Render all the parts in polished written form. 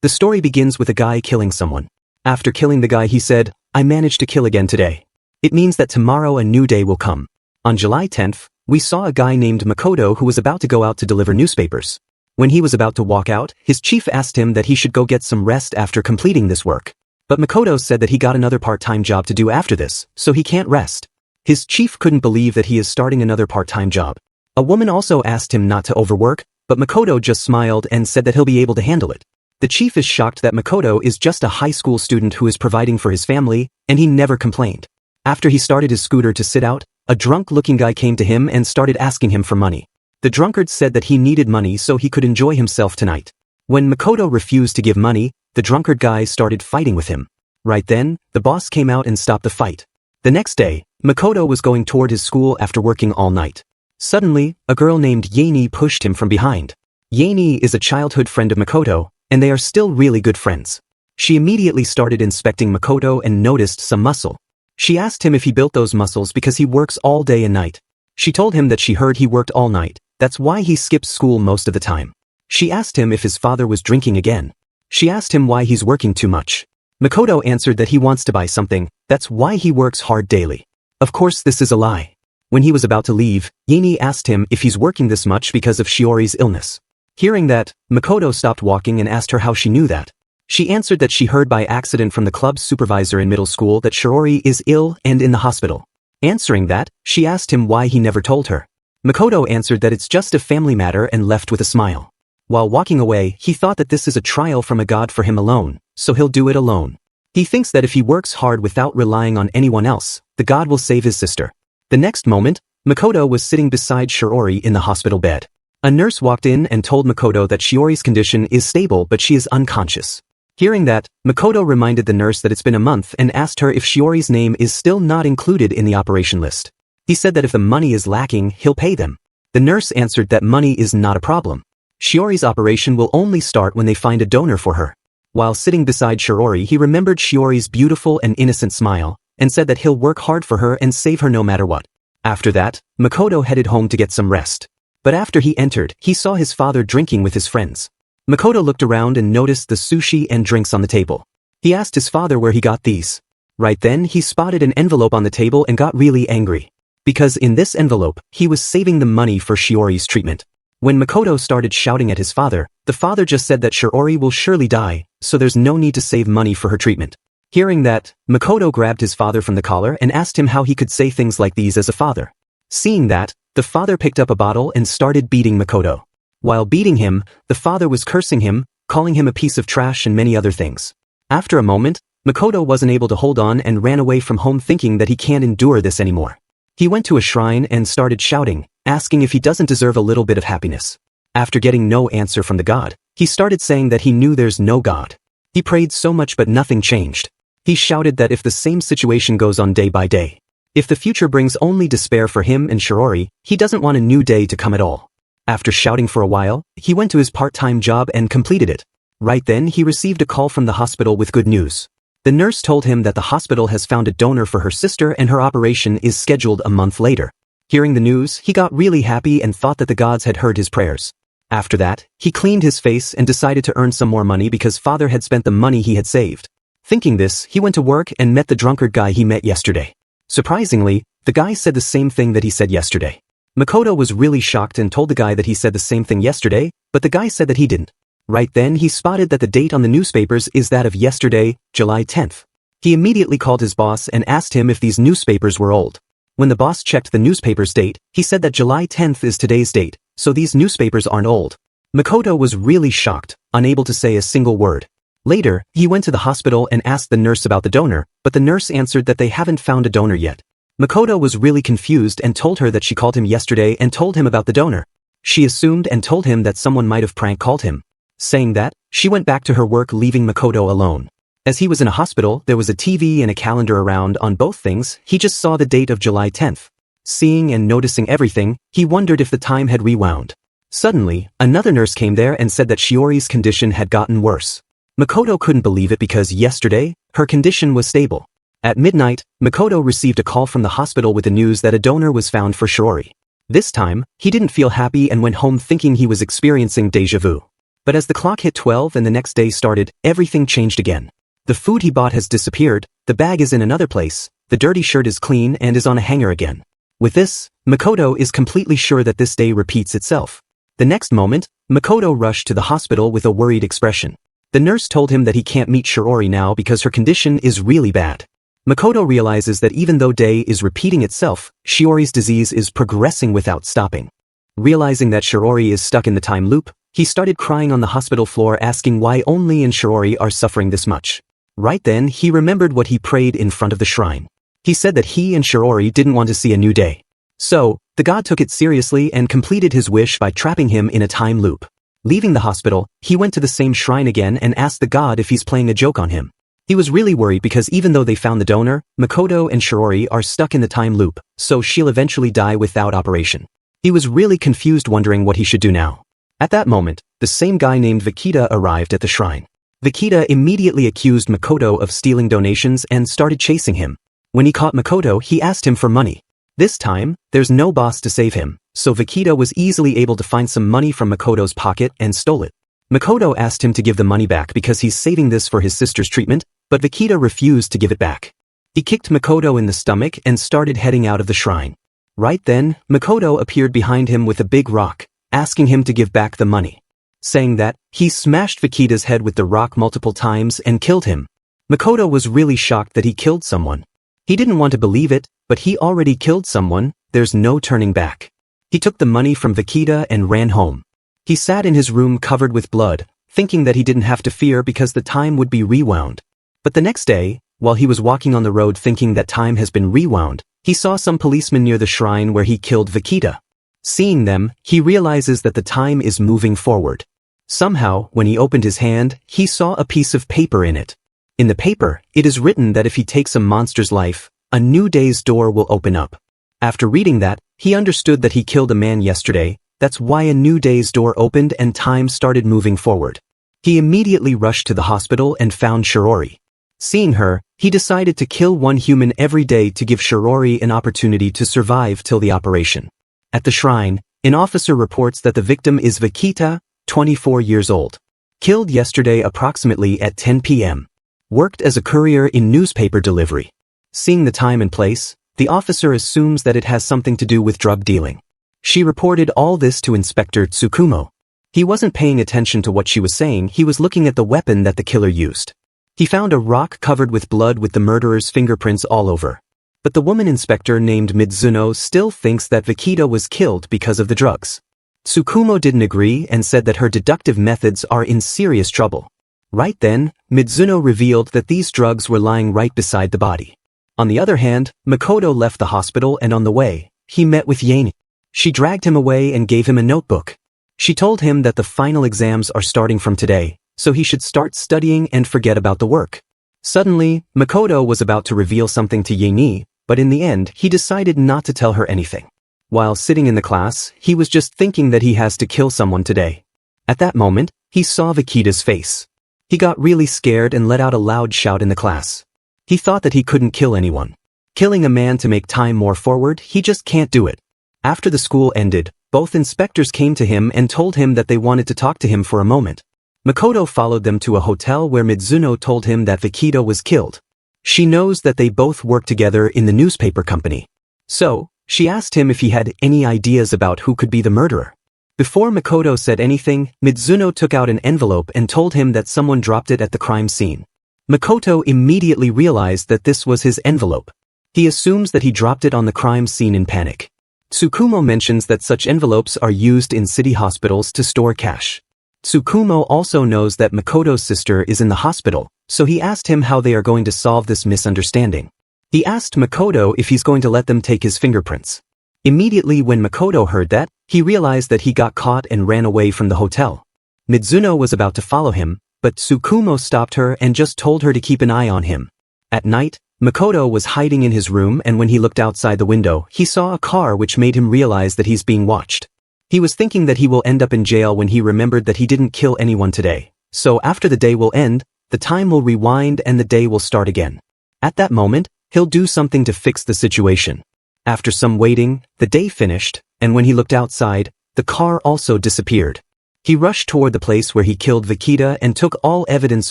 The story begins with a guy killing someone. After killing the guy he said, "I managed to kill again today. It means that tomorrow a new day will come." On July 10th, we saw a guy named Makoto who was about to go out to deliver newspapers. When he was about to walk out, his chief asked him that he should go get some rest after completing this work. But Makoto said that he got another part-time job to do after this, so he can't rest. His chief couldn't believe that he is starting another part-time job. A woman also asked him not to overwork, but Makoto just smiled and said that he'll be able to handle it. The chief is shocked that Makoto is just a high school student who is providing for his family, and he never complained. After he started his scooter to sit out, a drunk-looking guy came to him and started asking him for money. The drunkard said that he needed money so he could enjoy himself tonight. When Makoto refused to give money, the drunkard guy started fighting with him. Right then, the boss came out and stopped the fight. The next day, Makoto was going toward his school after working all night. Suddenly, a girl named Yaini pushed him from behind. Yaini is a childhood friend of Makoto, and they are still really good friends. She immediately started inspecting Makoto and noticed some muscle. She asked him if he built those muscles because he works all day and night. She told him that she heard he worked all night, that's why he skips school most of the time. She asked him if his father was drinking again. She asked him why he's working too much. Makoto answered that he wants to buy something, that's why he works hard daily. Of course this is a lie. When he was about to leave, Yaini asked him if he's working this much because of Shiori's illness. Hearing that, Makoto stopped walking and asked her how she knew that. She answered that she heard by accident from the club's supervisor in middle school that Shiori is ill and in the hospital. Answering that, she asked him why he never told her. Makoto answered that it's just a family matter and left with a smile. While walking away, he thought that this is a trial from a god for him alone, so he'll do it alone. He thinks that if he works hard without relying on anyone else, the god will save his sister. The next moment, Makoto was sitting beside Shiori in the hospital bed. A nurse walked in and told Makoto that Shiori's condition is stable but she is unconscious. Hearing that, Makoto reminded the nurse that it's been a month and asked her if Shiori's name is still not included in the operation list. He said that if the money is lacking, he'll pay them. The nurse answered that money is not a problem. Shiori's operation will only start when they find a donor for her. While sitting beside Shiori, he remembered Shiori's beautiful and innocent smile, and said that he'll work hard for her and save her no matter what. After that, Makoto headed home to get some rest. But after he entered, he saw his father drinking with his friends. Makoto looked around and noticed the sushi and drinks on the table. He asked his father where he got these. Right then, he spotted an envelope on the table and got really angry. Because in this envelope, he was saving the money for Shiori's treatment. When Makoto started shouting at his father, the father just said that Shiori will surely die, so there's no need to save money for her treatment. Hearing that, Makoto grabbed his father from the collar and asked him how he could say things like these as a father. Seeing that, the father picked up a bottle and started beating Makoto. While beating him, the father was cursing him, calling him a piece of trash and many other things. After a moment, Makoto wasn't able to hold on and ran away from home thinking that he can't endure this anymore. He went to a shrine and started shouting, asking if he doesn't deserve a little bit of happiness. After getting no answer from the god, he started saying that he knew there's no god. He prayed so much but nothing changed. He shouted that if the same situation goes on day by day, if the future brings only despair for him and Shiori, he doesn't want a new day to come at all. After shouting for a while, he went to his part-time job and completed it. Right then he received a call from the hospital with good news. The nurse told him that the hospital has found a donor for her sister and her operation is scheduled a month later. Hearing the news, he got really happy and thought that the gods had heard his prayers. After that, he cleaned his face and decided to earn some more money because father had spent the money he had saved. Thinking this, he went to work and met the drunkard guy he met yesterday. Surprisingly, the guy said the same thing that he said yesterday. Makoto was really shocked and told the guy that he said the same thing yesterday, but the guy said that he didn't. Right then he spotted that the date on the newspapers is that of yesterday, July 10th. He immediately called his boss and asked him if these newspapers were old. When the boss checked the newspaper's date, he said that July 10th is today's date, so these newspapers aren't old. Makoto was really shocked, unable to say a single word. Later, he went to the hospital and asked the nurse about the donor, but the nurse answered that they haven't found a donor yet. Makoto was really confused and told her that she called him yesterday and told him about the donor. She assumed and told him that someone might have prank called him. Saying that, she went back to her work leaving Makoto alone. As he was in a hospital, there was a TV and a calendar around on both things, he just saw the date of July 10th. Seeing and noticing everything, he wondered if the time had rewound. Suddenly, another nurse came there and said that Shiori's condition had gotten worse. Makoto couldn't believe it because yesterday, her condition was stable. At midnight, Makoto received a call from the hospital with the news that a donor was found for Shiori. This time, he didn't feel happy and went home thinking he was experiencing déjà vu. But as the clock hit 12 and the next day started, everything changed again. The food he bought has disappeared, the bag is in another place, the dirty shirt is clean and is on a hanger again. With this, Makoto is completely sure that this day repeats itself. The next moment, Makoto rushed to the hospital with a worried expression. The nurse told him that he can't meet Shiori now because her condition is really bad. Makoto realizes that even though day is repeating itself, Shiori's disease is progressing without stopping. Realizing that Shiori is stuck in the time loop, he started crying on the hospital floor asking why only and Shiori are suffering this much. Right then, he remembered what he prayed in front of the shrine. He said that he and Shiori didn't want to see a new day. So, the god took it seriously and completed his wish by trapping him in a time loop. Leaving the hospital, he went to the same shrine again and asked the god if he's playing a joke on him. He was really worried because even though they found the donor, Makoto and Shiori are stuck in the time loop, so she'll eventually die without operation. He was really confused wondering what he should do now. At that moment, the same guy named Vikita arrived at the shrine. Vikita immediately accused Makoto of stealing donations and started chasing him. When he caught Makoto, he asked him for money. This time, there's no boss to save him, so Vikita was easily able to find some money from Makoto's pocket and stole it. Makoto asked him to give the money back because he's saving this for his sister's treatment, but Vikita refused to give it back. He kicked Makoto in the stomach and started heading out of the shrine. Right then, Makoto appeared behind him with a big rock, asking him to give back the money. Saying that, he smashed Vikita's head with the rock multiple times and killed him. Makoto was really shocked that he killed someone. He didn't want to believe it, but he already killed someone, there's no turning back. He took the money from Vikita and ran home. He sat in his room covered with blood, thinking that he didn't have to fear because the time would be rewound. But the next day, while he was walking on the road thinking that time has been rewound, he saw some policemen near the shrine where he killed Vikita. Seeing them, he realizes that the time is moving forward. Somehow, when he opened his hand, he saw a piece of paper in it. In the paper, it is written that if he takes a monster's life, a new day's door will open up. After reading that, he understood that he killed a man yesterday, that's why a new day's door opened and time started moving forward. He immediately rushed to the hospital and found Shiori. Seeing her, he decided to kill one human every day to give Shiori an opportunity to survive till the operation. At the shrine, an officer reports that the victim is Vikita, 24 years old. Killed yesterday approximately at 10 p.m. Worked as a courier in newspaper delivery. Seeing the time and place, the officer assumes that it has something to do with drug dealing. She reported all this to Inspector Tsukumo. He wasn't paying attention to what she was saying, he was looking at the weapon that the killer used. He found a rock covered with blood with the murderer's fingerprints all over. But the woman inspector named Mizuno still thinks that Vikita was killed because of the drugs. Tsukumo didn't agree and said that her deductive methods are in serious trouble. Right then, Mizuno revealed that these drugs were lying right beside the body. On the other hand, Makoto left the hospital and on the way, he met with Yaini. She dragged him away and gave him a notebook. She told him that the final exams are starting from today, so he should start studying and forget about the work. Suddenly, Makoto was about to reveal something to Yaini, but in the end, he decided not to tell her anything. While sitting in the class, he was just thinking that he has to kill someone today. At that moment, he saw Vikita's face. He got really scared and let out a loud shout in the class. He thought that he couldn't kill anyone. Killing a man to make time more forward, he just can't do it. After the school ended, both inspectors came to him and told him that they wanted to talk to him for a moment. Makoto followed them to a hotel where Mizuno told him that Vikita was killed. She knows that they both work together in the newspaper company. So, she asked him if he had any ideas about who could be the murderer. Before Makoto said anything, Mizuno took out an envelope and told him that someone dropped it at the crime scene. Makoto immediately realized that this was his envelope. He assumes that he dropped it on the crime scene in panic. Tsukumo mentions that such envelopes are used in city hospitals to store cash. Tsukumo also knows that Makoto's sister is in the hospital, so he asked him how they are going to solve this misunderstanding. He asked Makoto if he's going to let them take his fingerprints. Immediately when Makoto heard that, he realized that he got caught and ran away from the hotel. Mizuno was about to follow him, but Tsukumo stopped her and just told her to keep an eye on him. At night, Makoto was hiding in his room and when he looked outside the window, he saw a car which made him realize that he's being watched. He was thinking that he will end up in jail when he remembered that he didn't kill anyone today. So after the day will end, the time will rewind and the day will start again. At that moment, he'll do something to fix the situation. After some waiting, the day finished, and when he looked outside, the car also disappeared. He rushed toward the place where he killed Vikita and took all evidence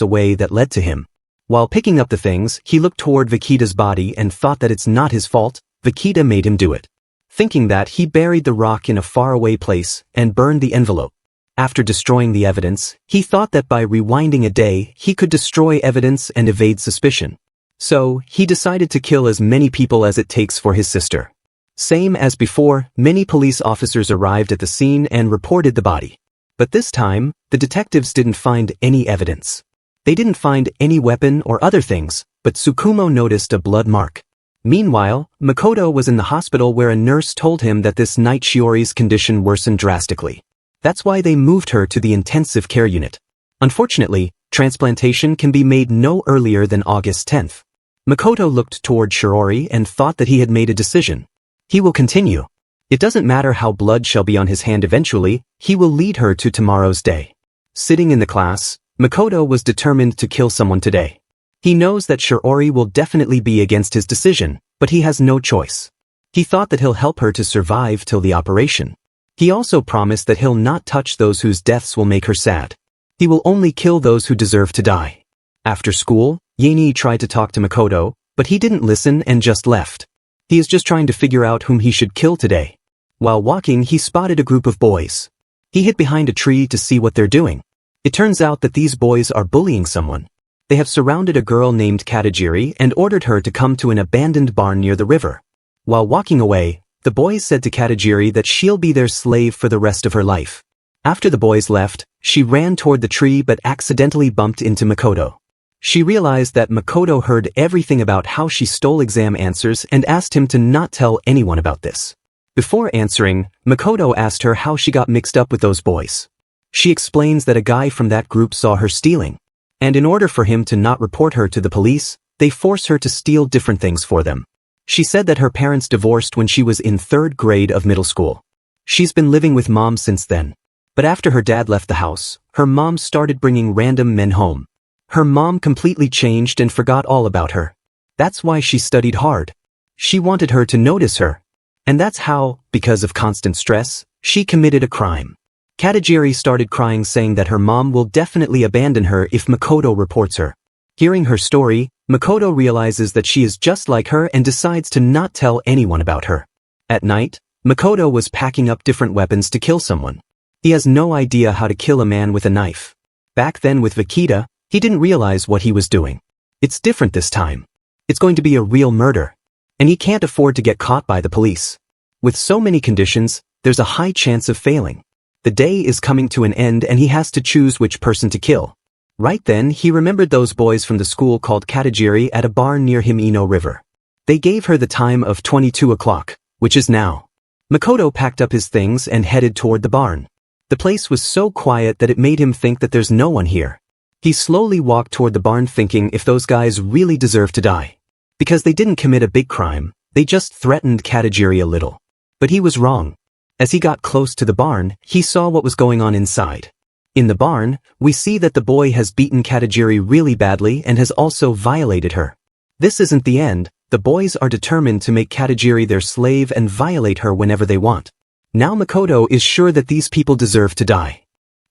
away that led to him. While picking up the things, he looked toward Vikita's body and thought that it's not his fault, Vikita made him do it. Thinking that, he buried the rock in a faraway place and burned the envelope. After destroying the evidence, he thought that by rewinding a day, he could destroy evidence and evade suspicion. So, he decided to kill as many people as it takes for his sister. Same as before, many police officers arrived at the scene and reported the body. But this time, the detectives didn't find any evidence. They didn't find any weapon or other things, but Tsukumo noticed a blood mark. Meanwhile, Makoto was in the hospital where a nurse told him that this night Shiori's condition worsened drastically. That's why they moved her to the intensive care unit. Unfortunately, transplantation can be made no earlier than August 10th. Makoto looked toward Shiori and thought that he had made a decision. He will continue. It doesn't matter how blood shall be on his hand eventually, he will lead her to tomorrow's day. Sitting in the class, Makoto was determined to kill someone today. He knows that Shiori will definitely be against his decision, but he has no choice. He thought that he'll help her to survive till the operation. He also promised that he'll not touch those whose deaths will make her sad. He will only kill those who deserve to die. After school, Yaini tried to talk to Makoto, but he didn't listen and just left. He is just trying to figure out whom he should kill today. While walking, he spotted a group of boys. He hid behind a tree to see what they're doing. It turns out that these boys are bullying someone. They have surrounded a girl named Katajiri and ordered her to come to an abandoned barn near the river. While walking away, the boys said to Katajiri that she'll be their slave for the rest of her life. After the boys left, she ran toward the tree but accidentally bumped into Makoto. She realized that Makoto heard everything about how she stole exam answers and asked him to not tell anyone about this. Before answering, Makoto asked her how she got mixed up with those boys. She explains that a guy from that group saw her stealing. And in order for him to not report her to the police, they force her to steal different things for them. She said that her parents divorced when she was in 3rd grade of middle school. She's been living with mom since then. But after her dad left the house, her mom started bringing random men home. Her mom completely changed and forgot all about her. That's why she studied hard. She wanted her to notice her. And that's how, because of constant stress, she committed a crime. Katajiri started crying, saying that her mom will definitely abandon her if Makoto reports her. Hearing her story, Makoto realizes that she is just like her and decides to not tell anyone about her. At night, Makoto was packing up different weapons to kill someone. He has no idea how to kill a man with a knife. Back then with Vikita, he didn't realize what he was doing. It's different this time. It's going to be a real murder. And he can't afford to get caught by the police. With so many conditions, there's a high chance of failing. The day is coming to an end and he has to choose which person to kill. Right then, he remembered those boys from the school called Katajiri at a barn near Himino River. They gave her the time of 22 o'clock, which is now. Makoto packed up his things and headed toward the barn. The place was so quiet that it made him think that there's no one here. He slowly walked toward the barn thinking if those guys really deserve to die. Because they didn't commit a big crime, they just threatened Katajiri a little. But he was wrong. As he got close to the barn, he saw what was going on inside. In the barn, we see that the boy has beaten Katajiri really badly and has also violated her. This isn't the end. The boys are determined to make Katajiri their slave and violate her whenever they want. Now Makoto is sure that these people deserve to die.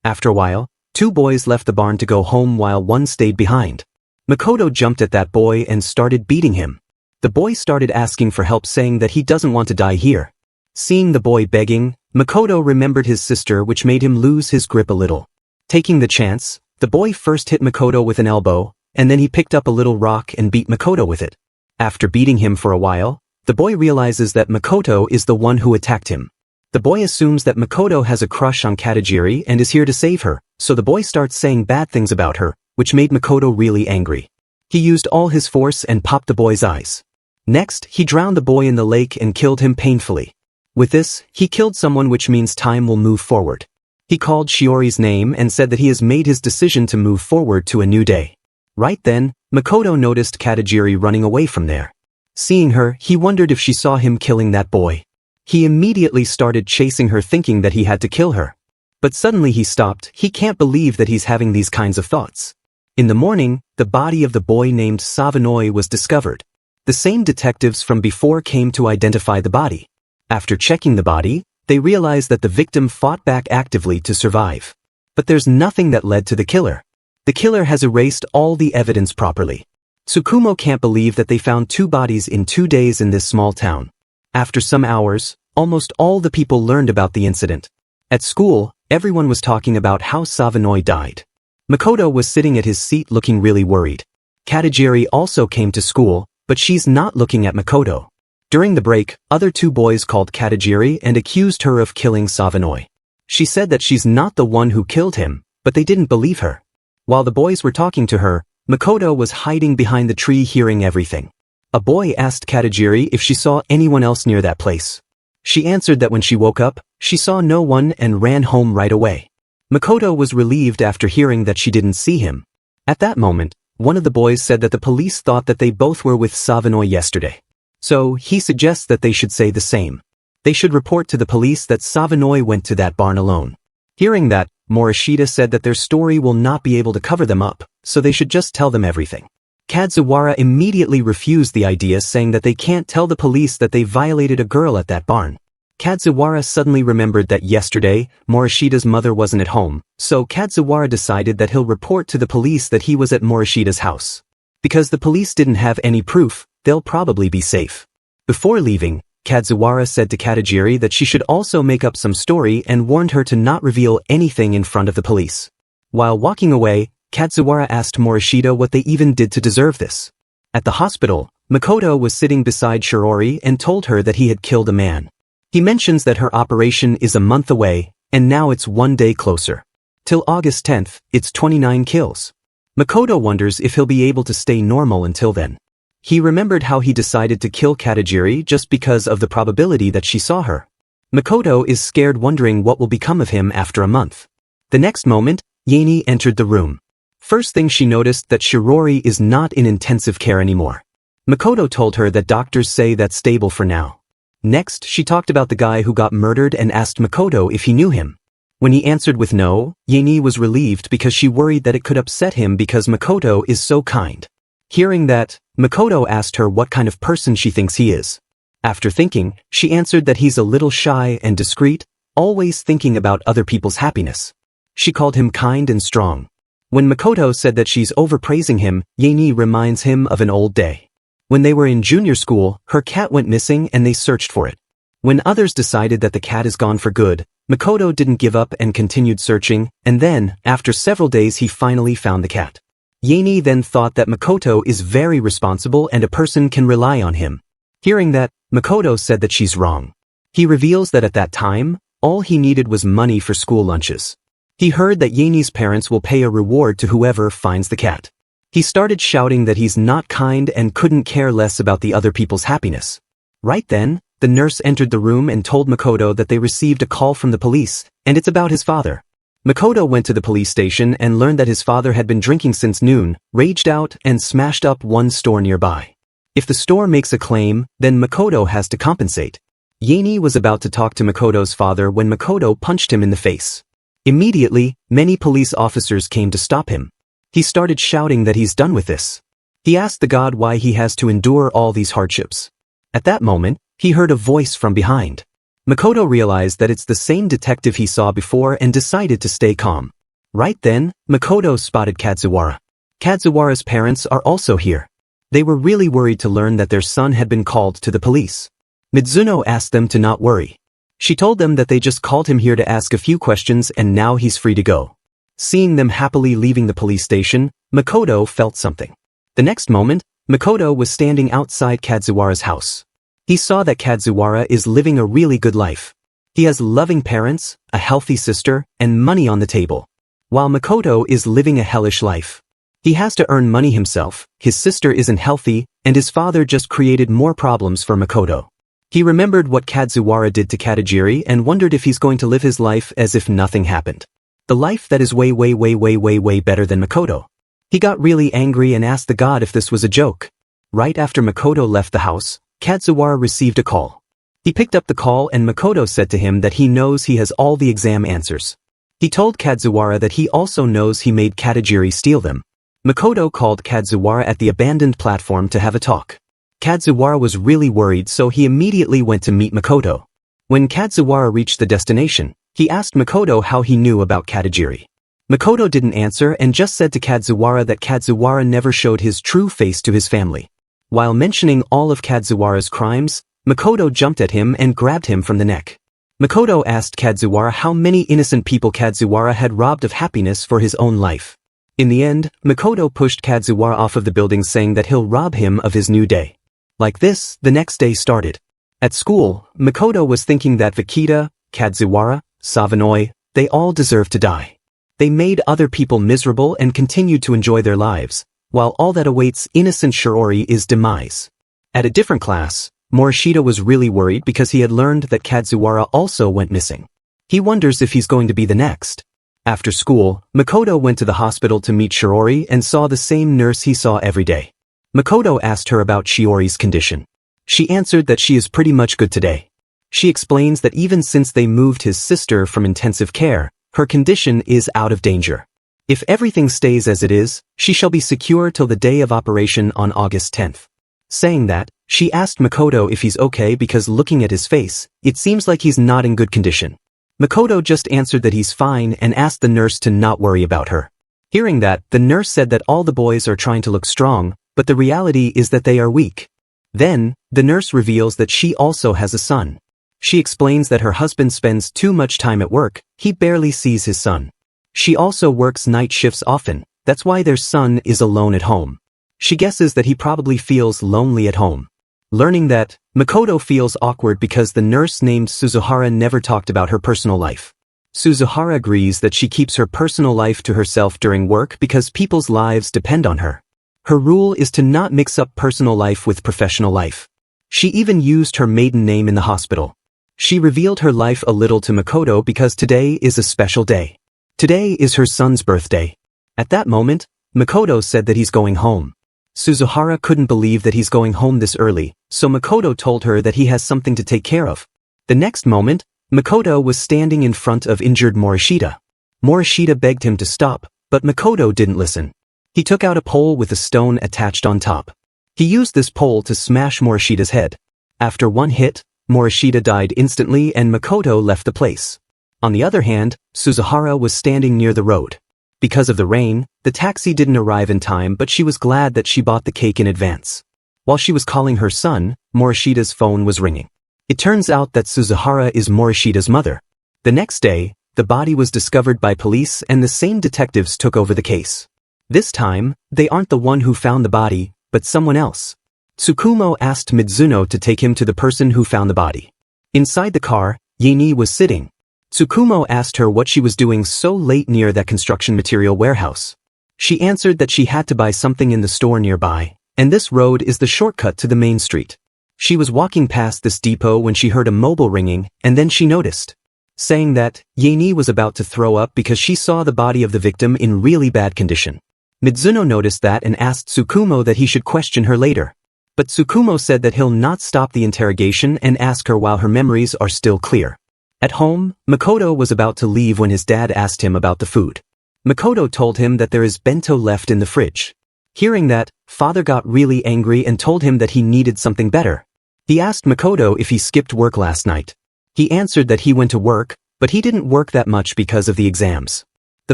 After a while, 2 boys left the barn to go home while one stayed behind. Makoto jumped at that boy and started beating him. The boy started asking for help, saying that he doesn't want to die here. Seeing the boy begging, Makoto remembered his sister, which made him lose his grip a little. Taking the chance, the boy first hit Makoto with an elbow, and then he picked up a little rock and beat Makoto with it. After beating him for a while, the boy realizes that Makoto is the one who attacked him. The boy assumes that Makoto has a crush on Katajiri and is here to save her, so the boy starts saying bad things about her, which made Makoto really angry. He used all his force and popped the boy's eyes. Next, he drowned the boy in the lake and killed him painfully. With this, he killed someone, which means time will move forward. He called Shiori's name and said that he has made his decision to move forward to a new day. Right then, Makoto noticed Katajiri running away from there. Seeing her, he wondered if she saw him killing that boy. He immediately started chasing her, thinking that he had to kill her. But suddenly he stopped. He can't believe that he's having these kinds of thoughts. In the morning, the body of the boy named Savanoi was discovered. The same detectives from before came to identify the body. After checking the body, they realized that the victim fought back actively to survive. But there's nothing that led to the killer. The killer has erased all the evidence properly. Tsukumo can't believe that they found 2 bodies in 2 days in this small town. After some hours, almost all the people learned about the incident. At school, everyone was talking about how Savanoi died. Makoto was sitting at his seat looking really worried. Katajiri also came to school, but she's not looking at Makoto. During the break, other 2 boys called Katajiri and accused her of killing Savanoi. She said that she's not the one who killed him, but they didn't believe her. While the boys were talking to her, Makoto was hiding behind the tree hearing everything. A boy asked Katajiri if she saw anyone else near that place. She answered that when she woke up, she saw no one and ran home right away. Makoto was relieved after hearing that she didn't see him. At that moment, one of the boys said that the police thought that they both were with Savanoi yesterday. So he suggests that they should say the same. They should report to the police that Savanoi went to that barn alone. Hearing that, Morishita said that their story will not be able to cover them up, so they should just tell them everything. Kazuwara immediately refused the idea, saying that they can't tell the police that they violated a girl at that barn. Kazuwara suddenly remembered that yesterday, Morishita's mother wasn't at home, so Kazuwara decided that he'll report to the police that he was at Morishita's house. Because the police didn't have any proof, they'll probably be safe. Before leaving, Kazuwara said to Katajiri that she should also make up some story and warned her to not reveal anything in front of the police. While walking away, Kazuwara asked Morishita what they even did to deserve this. At the hospital, Makoto was sitting beside Shirori and told her that he had killed a man. He mentions that her operation is a month away, and now it's 1 day closer. Till August 10th, it's 29 kills. Makoto wonders if he'll be able to stay normal until then. He remembered how he decided to kill Katajiri just because of the probability that she saw her. Makoto is scared, wondering what will become of him after a month. The next moment, Yaini entered the room. First thing she noticed that Shirori is not in intensive care anymore. Makoto told her that doctors say that's stable for now. Next, she talked about the guy who got murdered and asked Makoto if he knew him. When he answered with no, Yaini was relieved because she worried that it could upset him because Makoto is so kind. Hearing that, Makoto asked her what kind of person she thinks he is. After thinking, she answered that he's a little shy and discreet, always thinking about other people's happiness. She called him kind and strong. When Makoto said that she's overpraising him, Yaini reminds him of an old day. When they were in junior school, her cat went missing and they searched for it. When others decided that the cat is gone for good, Makoto didn't give up and continued searching, and then, after several days, he finally found the cat. Yaini then thought that Makoto is very responsible and a person can rely on him. Hearing that, Makoto said that she's wrong. He reveals that at that time, all he needed was money for school lunches. He heard that Yaini's parents will pay a reward to whoever finds the cat. He started shouting that he's not kind and couldn't care less about the other people's happiness. Right then, the nurse entered the room and told Makoto that they received a call from the police, and it's about his father. Makoto went to the police station and learned that his father had been drinking since noon, raged out, and smashed up one store nearby. If the store makes a claim, then Makoto has to compensate. Yaini was about to talk to Makoto's father when Makoto punched him in the face. Immediately, many police officers came to stop him. He started shouting that he's done with this. He asked the god why he has to endure all these hardships. At that moment, he heard a voice from behind. Makoto realized that it's the same detective he saw before and decided to stay calm. Right then, Makoto spotted Kazuwara. Kazuwara's parents are also here. They were really worried to learn that their son had been called to the police. Mizuno asked them to not worry. She told them that they just called him here to ask a few questions and now he's free to go. Seeing them happily leaving the police station, Makoto felt something. The next moment, Makoto was standing outside Kazuwara's house. He saw that Kazuwara is living a really good life. He has loving parents, a healthy sister, and money on the table. While Makoto is living a hellish life. He has to earn money himself, his sister isn't healthy, and his father just created more problems for Makoto. He remembered what Kazuwara did to Katajiri and wondered if he's going to live his life as if nothing happened. The life that is way better than Makoto. He got really angry and asked the god if this was a joke. Right after Makoto left the house, Kazuwara received a call. He picked up the call and Makoto said to him that he knows he has all the exam answers. He told Kazuwara that he also knows he made Katajiri steal them. Makoto called Kazuwara at the abandoned platform to have a talk. Kazuwara was really worried, so he immediately went to meet Makoto. When Kazuwara reached the destination, he asked Makoto how he knew about Katajiri. Makoto didn't answer and just said to Kazuwara that Kazuwara never showed his true face to his family. While mentioning all of Kazuwara's crimes, Makoto jumped at him and grabbed him from the neck. Makoto asked Kazuwara how many innocent people Kazuwara had robbed of happiness for his own life. In the end, Makoto pushed Kazuwara off of the building saying that he'll rob him of his new day. Like this, the next day started. At school, Makoto was thinking that Vikita, Kazuwara, Savanoi, they all deserved to die. They made other people miserable and continued to enjoy their lives, while all that awaits innocent Shiori is demise. At a different class, Morishita was really worried because he had learned that Kazuwara also went missing. He wonders if he's going to be the next. After school, Makoto went to the hospital to meet Shiori and saw the same nurse he saw every day. Makoto asked her about Shiori's condition. She answered that she is pretty much good today. She explains that even since they moved his sister from intensive care, her condition is out of danger. If everything stays as it is, she shall be secure till the day of operation on August 10th. Saying that, she asked Makoto if he's okay because looking at his face, it seems like he's not in good condition. Makoto just answered that he's fine and asked the nurse to not worry about her. Hearing that, the nurse said that all the boys are trying to look strong, but the reality is that they are weak. Then, the nurse reveals that she also has a son. She explains that her husband spends too much time at work, he barely sees his son. She also works night shifts often, that's why their son is alone at home. She guesses that he probably feels lonely at home. Learning that, Makoto feels awkward because the nurse named Suzuhara never talked about her personal life. Suzuhara agrees that she keeps her personal life to herself during work because people's lives depend on her. Her rule is to not mix up personal life with professional life. She even used her maiden name in the hospital. She revealed her life a little to Makoto because today is a special day. Today is her son's birthday. At that moment, Makoto said that he's going home. Suzuhara couldn't believe that he's going home this early, so Makoto told her that he has something to take care of. The next moment, Makoto was standing in front of injured Morishita. Morishita begged him to stop, but Makoto didn't listen. He took out a pole with a stone attached on top. He used this pole to smash Morishita's head. After one hit, Morishita died instantly and Makoto left the place. On the other hand, Suzuhara was standing near the road. Because of the rain, the taxi didn't arrive in time, but she was glad that she bought the cake in advance. While she was calling her son, Morishita's phone was ringing. It turns out that Suzuhara is Morishita's mother. The next day, the body was discovered by police and the same detectives took over the case. This time, they aren't the one who found the body, but someone else. Tsukumo asked Mizuno to take him to the person who found the body. Inside the car, Yini was sitting. Tsukumo asked her what she was doing so late near that construction material warehouse. She answered that she had to buy something in the store nearby, and this road is the shortcut to the main street. She was walking past this depot when she heard a mobile ringing, and then she noticed. Saying that, Yini was about to throw up because she saw the body of the victim in really bad condition. Mizuno noticed that and asked Tsukumo that he should question her later. But Tsukumo said that he'll not stop the interrogation and ask her while her memories are still clear. At home, Makoto was about to leave when his dad asked him about the food. Makoto told him that there is bento left in the fridge. Hearing that, father got really angry and told him that he needed something better. He asked Makoto if he skipped work last night. He answered that he went to work, but he didn't work that much because of the exams. The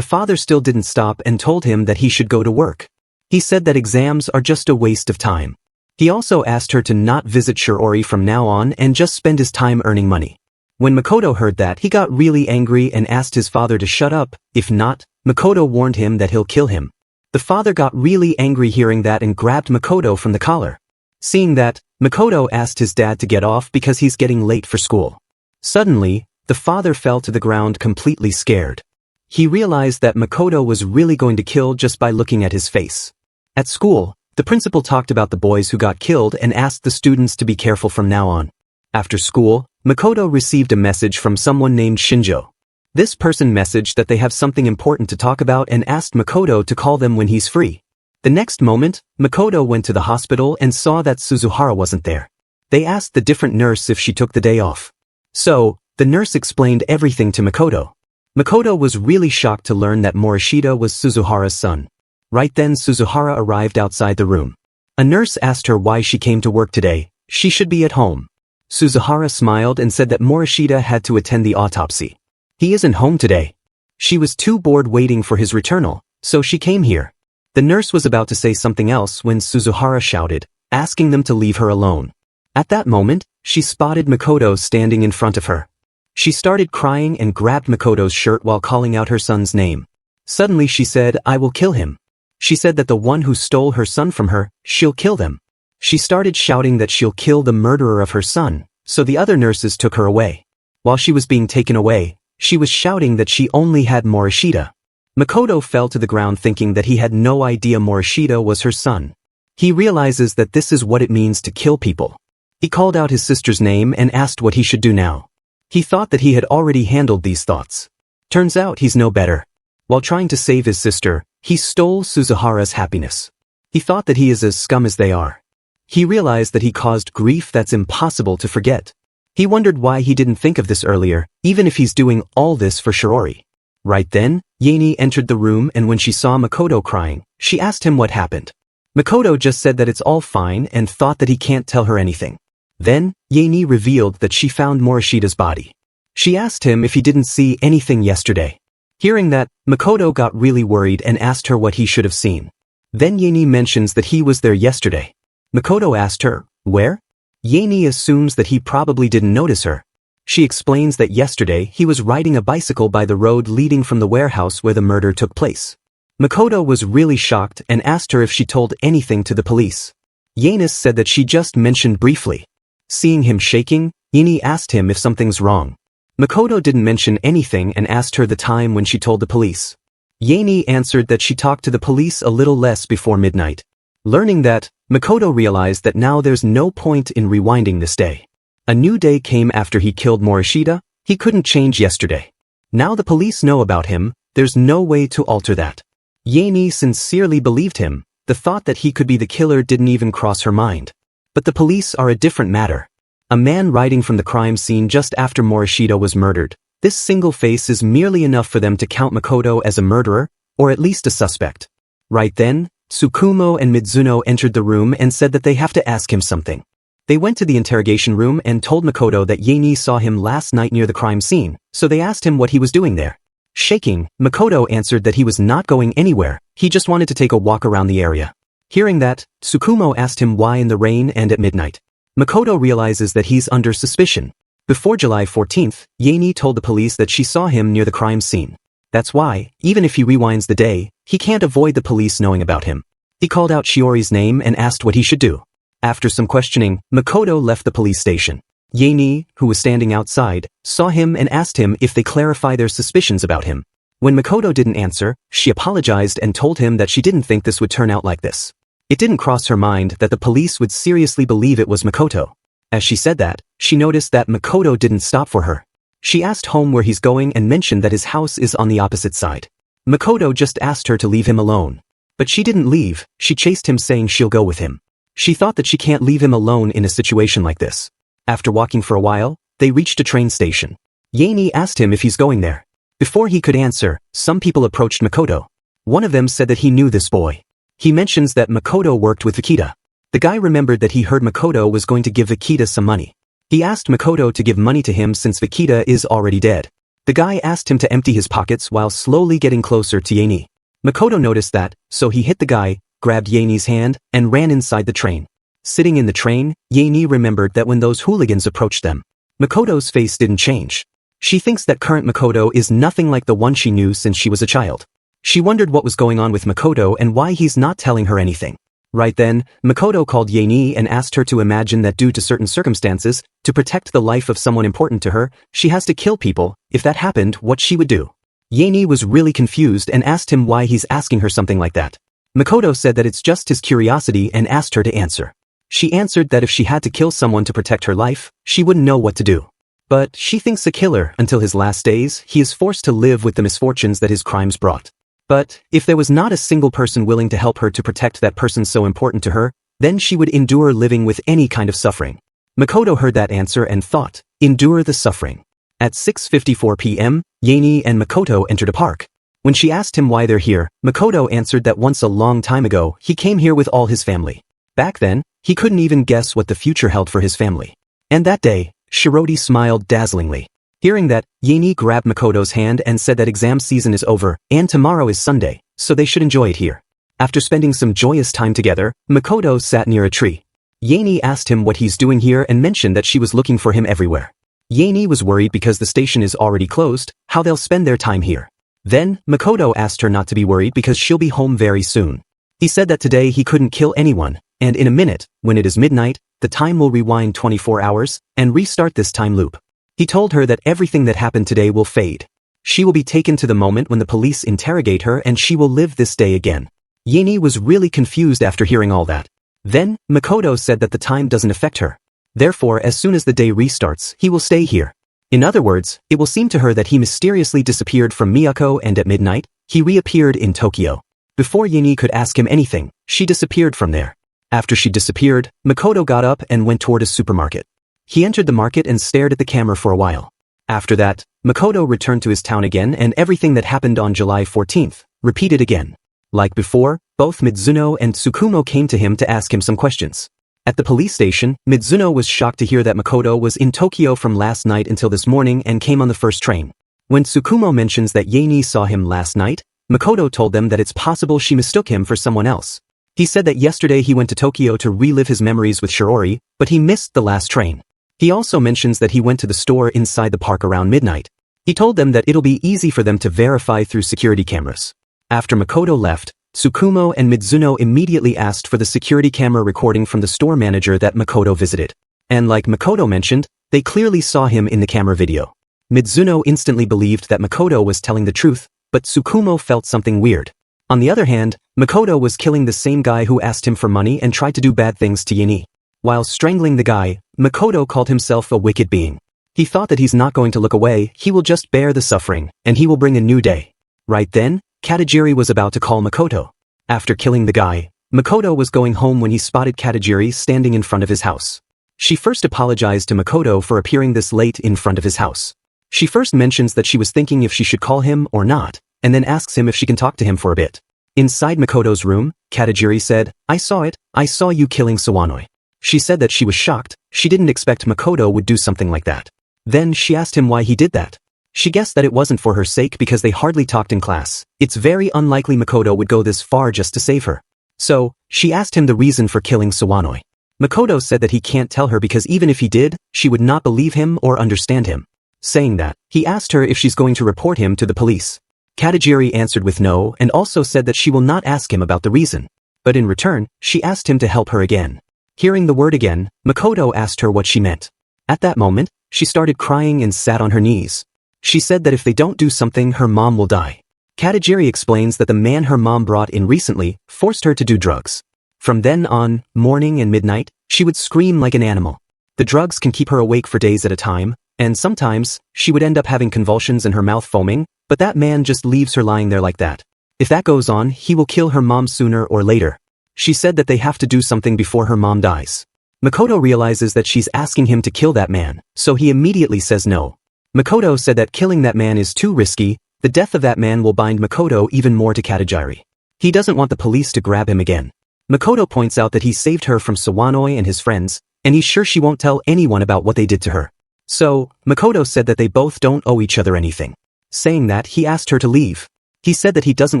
father still didn't stop and told him that he should go to work. He said that exams are just a waste of time. He also asked her to not visit Shiori from now on and just spend his time earning money. When Makoto heard that, he got really angry and asked his father to shut up. If not, Makoto warned him that he'll kill him. The father got really angry hearing that and grabbed Makoto from the collar. Seeing that, Makoto asked his dad to get off because he's getting late for school. Suddenly, the father fell to the ground completely scared. He realized that Makoto was really going to kill just by looking at his face. At school, the principal talked about the boys who got killed and asked the students to be careful from now on. After school, Makoto received a message from someone named Shinjo. This person messaged that they have something important to talk about and asked Makoto to call them when he's free. The next moment, Makoto went to the hospital and saw that Suzuhara wasn't there. They asked the different nurse if she took the day off. So, the nurse explained everything to Makoto. Makoto was really shocked to learn that Morishita was Suzuhara's son. Right then Suzuhara arrived outside the room. A nurse asked her why she came to work today. She should be at home. Suzuhara smiled and said that Morishita had to attend the autopsy. He isn't home today. She was too bored waiting for his return, so she came here. The nurse was about to say something else when Suzuhara shouted, asking them to leave her alone. At that moment, she spotted Makoto standing in front of her. She started crying and grabbed Makoto's shirt while calling out her son's name. Suddenly she said, "I will kill him." She said that the one who stole her son from her, she'll kill them. She started shouting that she'll kill the murderer of her son, so the other nurses took her away. While she was being taken away, she was shouting that she only had Morishita. Makoto fell to the ground thinking that he had no idea Morishita was her son. He realizes that this is what it means to kill people. He called out his sister's name and asked what he should do now. He thought that he had already handled these thoughts. Turns out he's no better. While trying to save his sister, he stole Suzuhara's happiness. He thought that he is as scum as they are. He realized that he caused grief that's impossible to forget. He wondered why he didn't think of this earlier, even if he's doing all this for Shiori. Right then, Yaini entered the room, and when she saw Makoto crying, she asked him what happened. Makoto just said that it's all fine and thought that he can't tell her anything. Then, Yaini revealed that she found Morishita's body. She asked him if he didn't see anything yesterday. Hearing that, Makoto got really worried and asked her what he should have seen. Then Yaini mentions that he was there yesterday. Makoto asked her, "Where?" Yaini assumes that he probably didn't notice her. She explains that yesterday he was riding a bicycle by the road leading from the warehouse where the murder took place. Makoto was really shocked and asked her if she told anything to the police. Yanis said that she just mentioned briefly. Seeing him shaking, Yaini asked him if something's wrong. Makoto didn't mention anything and asked her the time when she told the police. Yaini answered that she talked to the police a little less before midnight. Learning that, Makoto realized that now there's no point in rewinding this day. A new day came after he killed Morishita. He couldn't change yesterday. Now the police know about him, there's no way to alter that. Yaini sincerely believed him. The thought that he could be the killer didn't even cross her mind. But the police are a different matter. A man riding from the crime scene just after Morishita was murdered. This single face is merely enough for them to count Makoto as a murderer, or at least a suspect. Right then, Tsukumo and Mizuno entered the room and said that they have to ask him something. They went to the interrogation room and told Makoto that Yaini saw him last night near the crime scene, so they asked him what he was doing there. Shaking, Makoto answered that he was not going anywhere, he just wanted to take a walk around the area. Hearing that, Tsukumo asked him why in the rain and at midnight. Makoto realizes that he's under suspicion. Before July 14th, Yaini told the police that she saw him near the crime scene. That's why, even if he rewinds the day, he can't avoid the police knowing about him. He called out Shiori's name and asked what he should do. After some questioning, Makoto left the police station. Yaini, who was standing outside, saw him and asked him if they clarify their suspicions about him. When Makoto didn't answer, she apologized and told him that she didn't think this would turn out like this. It didn't cross her mind that the police would seriously believe it was Makoto. As she said that, she noticed that Makoto didn't stop for her. She asked home where he's going and mentioned that his house is on the opposite side. Makoto just asked her to leave him alone. But she didn't leave, she chased him saying she'll go with him. She thought that she can't leave him alone in a situation like this. After walking for a while, they reached a train station. Yaini asked him if he's going there. Before he could answer, some people approached Makoto. One of them said that he knew this boy. He mentions that Makoto worked with Vikita. The guy remembered that he heard Makoto was going to give Vikita some money. He asked Makoto to give money to him since Vikita is already dead. The guy asked him to empty his pockets while slowly getting closer to Yaini. Makoto noticed that, so he hit the guy, grabbed Yaini's hand, and ran inside the train. Sitting in the train, Yaini remembered that when those hooligans approached them, Makoto's face didn't change. She thinks that current Makoto is nothing like the one she knew since she was a child. She wondered what was going on with Makoto and why he's not telling her anything. Right then, Makoto called Yaini and asked her to imagine that due to certain circumstances, to protect the life of someone important to her, she has to kill people. If that happened, what she would do. Yaini was really confused and asked him why he's asking her something like that. Makoto said that it's just his curiosity and asked her to answer. She answered that if she had to kill someone to protect her life, she wouldn't know what to do. But she thinks a killer, until his last days, he is forced to live with the misfortunes that his crimes brought. But, if there was not a single person willing to help her to protect that person so important to her, then she would endure living with any kind of suffering. Makoto heard that answer and thought, endure the suffering. At 6:54 p.m., Yaini and Makoto entered a park. When she asked him why they're here, Makoto answered that once a long time ago, he came here with all his family. Back then, he couldn't even guess what the future held for his family. And that day, Shiroti smiled dazzlingly. Hearing that, Yaeni grabbed Makoto's hand and said that exam season is over, and tomorrow is Sunday, so they should enjoy it here. After spending some joyous time together, Makoto sat near a tree. Yaeni asked him what he's doing here and mentioned that she was looking for him everywhere. Yaeni was worried because the station is already closed, how they'll spend their time here. Then, Makoto asked her not to be worried because she'll be home very soon. He said that today he couldn't kill anyone, and in a minute, when it is midnight, the time will rewind 24 hours, and restart this time loop. He told her that everything that happened today will fade. She will be taken to the moment when the police interrogate her and she will live this day again. Yaeni was really confused after hearing all that. Then, Makoto said that the time doesn't affect her. Therefore, as soon as the day restarts, he will stay here. In other words, it will seem to her that he mysteriously disappeared from Miyako and at midnight, he reappeared in Tokyo. Before Yaeni could ask him anything, she disappeared from there. After she disappeared, Makoto got up and went toward a supermarket. He entered the market and stared at the camera for a while. After that, Makoto returned to his town again and everything that happened on July 14th, repeated again. Like before, both Mizuno and Tsukumo came to him to ask him some questions. At the police station, Mizuno was shocked to hear that Makoto was in Tokyo from last night until this morning and came on the first train. When Tsukumo mentions that Yaeni saw him last night, Makoto told them that it's possible she mistook him for someone else. He said that yesterday he went to Tokyo to relive his memories with Shiori, but he missed the last train. He also mentions that he went to the store inside the park around midnight. He told them that it'll be easy for them to verify through security cameras. After Makoto left, Tsukumo and Mizuno immediately asked for the security camera recording from the store manager that Makoto visited. And like Makoto mentioned, they clearly saw him in the camera video. Mizuno instantly believed that Makoto was telling the truth, but Tsukumo felt something weird. On the other hand, Makoto was killing the same guy who asked him for money and tried to do bad things to Yaeni. While strangling the guy, Makoto called himself a wicked being. He thought that he's not going to look away, he will just bear the suffering, and he will bring a new day. Right then, Katajiri was about to call Makoto. After killing the guy, Makoto was going home when he spotted Katajiri standing in front of his house. She first apologized to Makoto for appearing this late in front of his house. She first mentions that she was thinking if she should call him or not, and then asks him if she can talk to him for a bit. Inside Makoto's room, Katajiri said, I saw you killing Sawanoi. She said that she was shocked, she didn't expect Makoto would do something like that. Then she asked him why he did that. She guessed that it wasn't for her sake because they hardly talked in class. It's very unlikely Makoto would go this far just to save her. So, she asked him the reason for killing Sawanoi. Makoto said that he can't tell her because even if he did, she would not believe him or understand him. Saying that, he asked her if she's going to report him to the police. Katajiri answered with no and also said that she will not ask him about the reason. But in return, she asked him to help her again. Hearing the word again, Makoto asked her what she meant. At that moment, she started crying and sat on her knees. She said that if they don't do something, her mom will die. Katajiri explains that the man her mom brought in recently forced her to do drugs. From then on, morning and midnight, she would scream like an animal. The drugs can keep her awake for days at a time, and sometimes, she would end up having convulsions and her mouth foaming, but that man just leaves her lying there like that. If that goes on, he will kill her mom sooner or later. She said that they have to do something before her mom dies. Makoto realizes that she's asking him to kill that man, so he immediately says no. Makoto said that killing that man is too risky, the death of that man will bind Makoto even more to Katajiri. He doesn't want the police to grab him again. Makoto points out that he saved her from Sawanoi and his friends, and he's sure she won't tell anyone about what they did to her. So, Makoto said that they both don't owe each other anything. Saying that, he asked her to leave. He said that he doesn't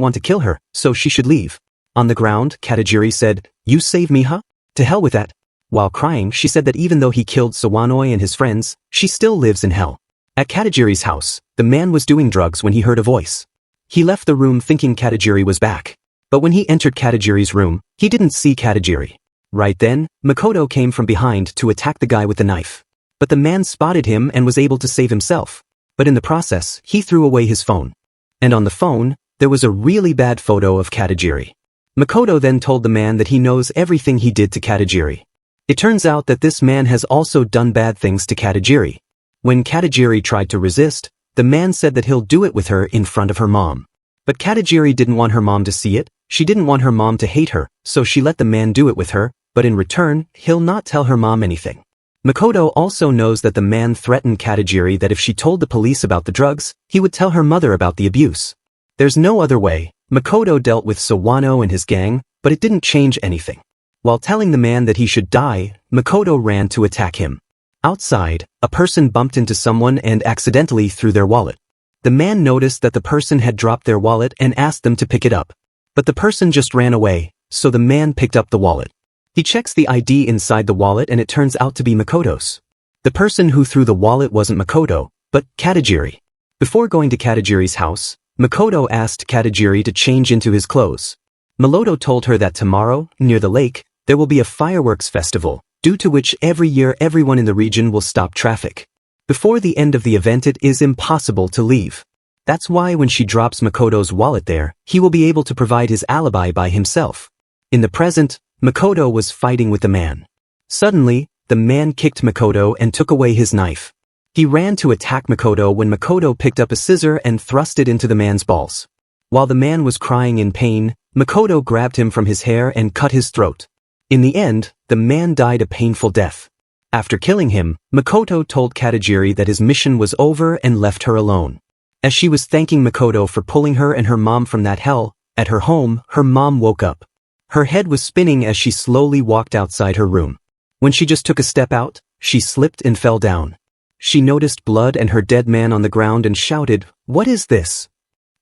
want to kill her, so she should leave. On the ground, Katajiri said, "You save me, huh? To hell with that." While crying, she said that even though he killed Sawanoi and his friends, she still lives in hell. At Katajiri's house, the man was doing drugs when he heard a voice. He left the room thinking Katajiri was back. But when he entered Katajiri's room, he didn't see Katajiri. Right then, Makoto came from behind to attack the guy with the knife. But the man spotted him and was able to save himself. But in the process, he threw away his phone. And on the phone, there was a really bad photo of Katajiri. Makoto then told the man that he knows everything he did to Katajiri. It turns out that this man has also done bad things to Katajiri. When Katajiri tried to resist, the man said that he'll do it with her in front of her mom. But Katajiri didn't want her mom to see it, she didn't want her mom to hate her, so she let the man do it with her, but in return, he'll not tell her mom anything. Makoto also knows that the man threatened Katajiri that if she told the police about the drugs, he would tell her mother about the abuse. There's no other way. Makoto dealt with Sawano and his gang, but it didn't change anything. While telling the man that he should die, Makoto ran to attack him. Outside, a person bumped into someone and accidentally threw their wallet. The man noticed that the person had dropped their wallet and asked them to pick it up. But the person just ran away, so the man picked up the wallet. He checks the ID inside the wallet and it turns out to be Makoto's. The person who threw the wallet wasn't Makoto, but Katajiri. Before going to Katajiri's house, Makoto asked Katajiri to change into his clothes. Makoto told her that tomorrow, near the lake, there will be a fireworks festival, due to which every year everyone in the region will stop traffic. Before the end of the event it is impossible to leave. That's why when she drops Makoto's wallet there, he will be able to provide his alibi by himself. In the present, Makoto was fighting with the man. Suddenly, the man kicked Makoto and took away his knife. He ran to attack Makoto when Makoto picked up a scissor and thrust it into the man's balls. While the man was crying in pain, Makoto grabbed him from his hair and cut his throat. In the end, the man died a painful death. After killing him, Makoto told Katajiri that his mission was over and left her alone. As she was thanking Makoto for pulling her and her mom from that hell, at her home, her mom woke up. Her head was spinning as she slowly walked outside her room. When she just took a step out, she slipped and fell down. She noticed blood and her dead man on the ground and shouted, "What is this?"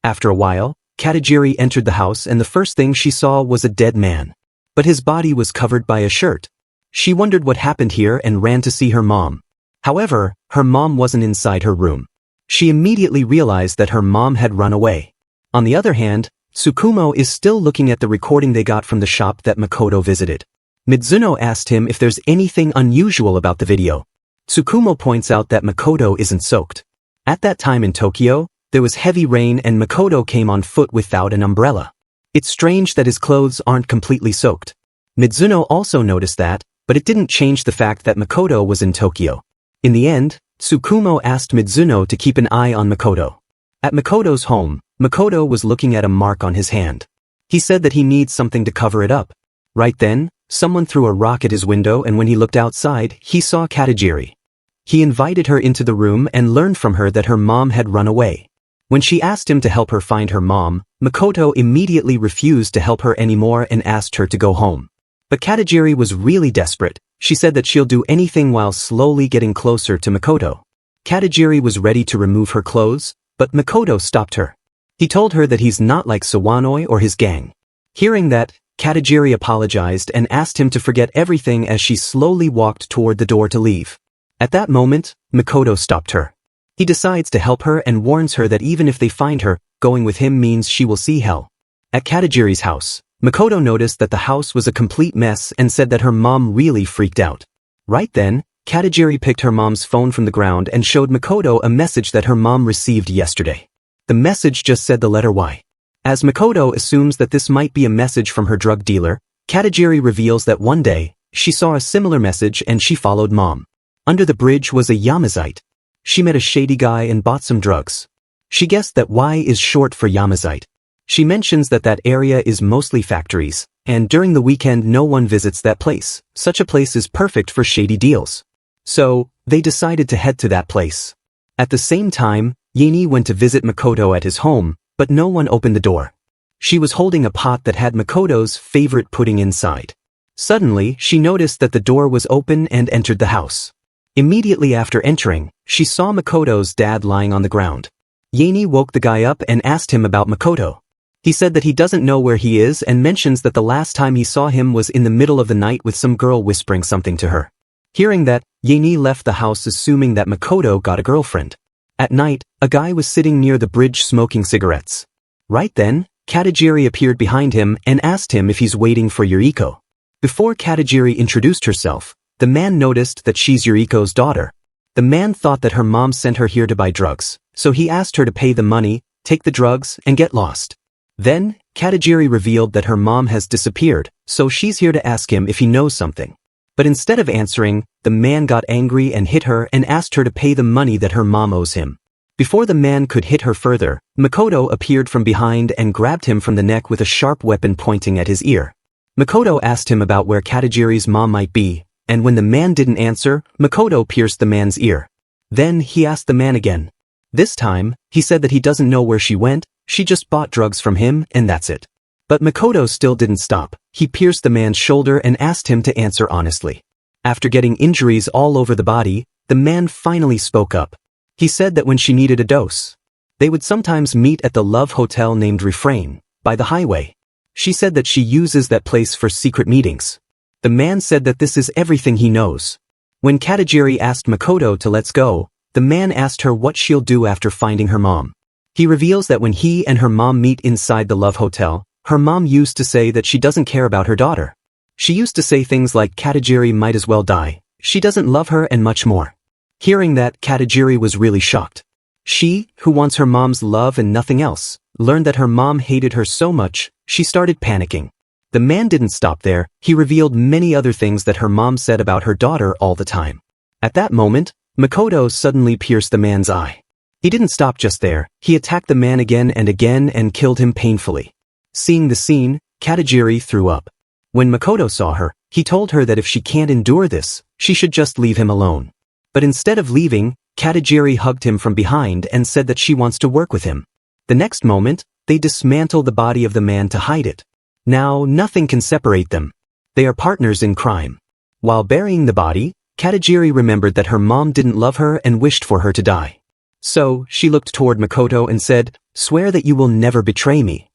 After a while, Katajiri entered the house and the first thing she saw was a dead man. But his body was covered by a shirt. She wondered what happened here and ran to see her mom. However, her mom wasn't inside her room. She immediately realized that her mom had run away. On the other hand, Tsukumo is still looking at the recording they got from the shop that Makoto visited. Mizuno asked him if there's anything unusual about the video. Tsukumo points out that Makoto isn't soaked. At that time in Tokyo, there was heavy rain and Makoto came on foot without an umbrella. It's strange that his clothes aren't completely soaked. Mizuno also noticed that, but it didn't change the fact that Makoto was in Tokyo. In the end, Tsukumo asked Mizuno to keep an eye on Makoto. At Makoto's home, Makoto was looking at a mark on his hand. He said that he needs something to cover it up. Right then, someone threw a rock at his window and when he looked outside, he saw Katajiri. He invited her into the room and learned from her that her mom had run away. When she asked him to help her find her mom, Makoto immediately refused to help her anymore and asked her to go home. But Katajiri was really desperate. She said that she'll do anything while slowly getting closer to Makoto. Katajiri was ready to remove her clothes, but Makoto stopped her. He told her that he's not like Sawanoi or his gang. Hearing that, Katajiri apologized and asked him to forget everything as she slowly walked toward the door to leave. At that moment, Makoto stopped her. He decides to help her and warns her that even if they find her, going with him means she will see hell. At Katajiri's house, Makoto noticed that the house was a complete mess and said that her mom really freaked out. Right then, Katajiri picked her mom's phone from the ground and showed Makoto a message that her mom received yesterday. The message just said the letter Y. As Makoto assumes that this might be a message from her drug dealer, Katajiri reveals that one day, she saw a similar message and she followed mom. Under the bridge was a Yamazite. She met a shady guy and bought some drugs. She guessed that Y is short for Yamazite. She mentions that that area is mostly factories, and during the weekend no one visits that place. Such a place is perfect for shady deals. So, they decided to head to that place. At the same time, Yini went to visit Makoto at his home, but no one opened the door. She was holding a pot that had Makoto's favorite pudding inside. Suddenly, she noticed that the door was open and entered the house. Immediately after entering, she saw Makoto's dad lying on the ground. Yini woke the guy up and asked him about Makoto. He said that he doesn't know where he is and mentions that the last time he saw him was in the middle of the night with some girl whispering something to her. Hearing that, Yini left the house assuming that Makoto got a girlfriend. At night, a guy was sitting near the bridge smoking cigarettes. Right then, Katajiri appeared behind him and asked him if he's waiting for Yuriko. Before Katajiri introduced herself, the man noticed that she's Yuriko's daughter. The man thought that her mom sent her here to buy drugs, so he asked her to pay the money, take the drugs, and get lost. Then, Katajiri revealed that her mom has disappeared, so she's here to ask him if he knows something. But instead of answering, the man got angry and hit her and asked her to pay the money that her mom owes him. Before the man could hit her further, Makoto appeared from behind and grabbed him from the neck with a sharp weapon pointing at his ear. Makoto asked him about where Katajiri's mom might be, and when the man didn't answer, Makoto pierced the man's ear. Then he asked the man again. This time, he said that he doesn't know where she went, she just bought drugs from him and that's it. But Makoto still didn't stop. He pierced the man's shoulder and asked him to answer honestly. After getting injuries all over the body, the man finally spoke up. He said that when she needed a dose, they would sometimes meet at the love hotel named Refrain, by the highway. She said that she uses that place for secret meetings. The man said that this is everything he knows. When Katajiri asked Makoto to let's go, the man asked her what she'll do after finding her mom. He reveals that when he and her mom meet inside the love hotel, her mom used to say that she doesn't care about her daughter. She used to say things like Katajiri might as well die, she doesn't love her and much more. Hearing that, Katajiri was really shocked. She, who wants her mom's love and nothing else, learned that her mom hated her so much, she started panicking. The man didn't stop there, he revealed many other things that her mom said about her daughter all the time. At that moment, Makoto suddenly pierced the man's eye. He didn't stop just there, he attacked the man again and killed him painfully. Seeing the scene, Katajiri threw up. When Makoto saw her, he told her that if she can't endure this, she should just leave him alone. But instead of leaving, Katajiri hugged him from behind and said that she wants to work with him. The next moment, they dismantle the body of the man to hide it. Now, nothing can separate them. They are partners in crime. While burying the body, Katajiri remembered that her mom didn't love her and wished for her to die. So, she looked toward Makoto and said, "Swear that you will never betray me."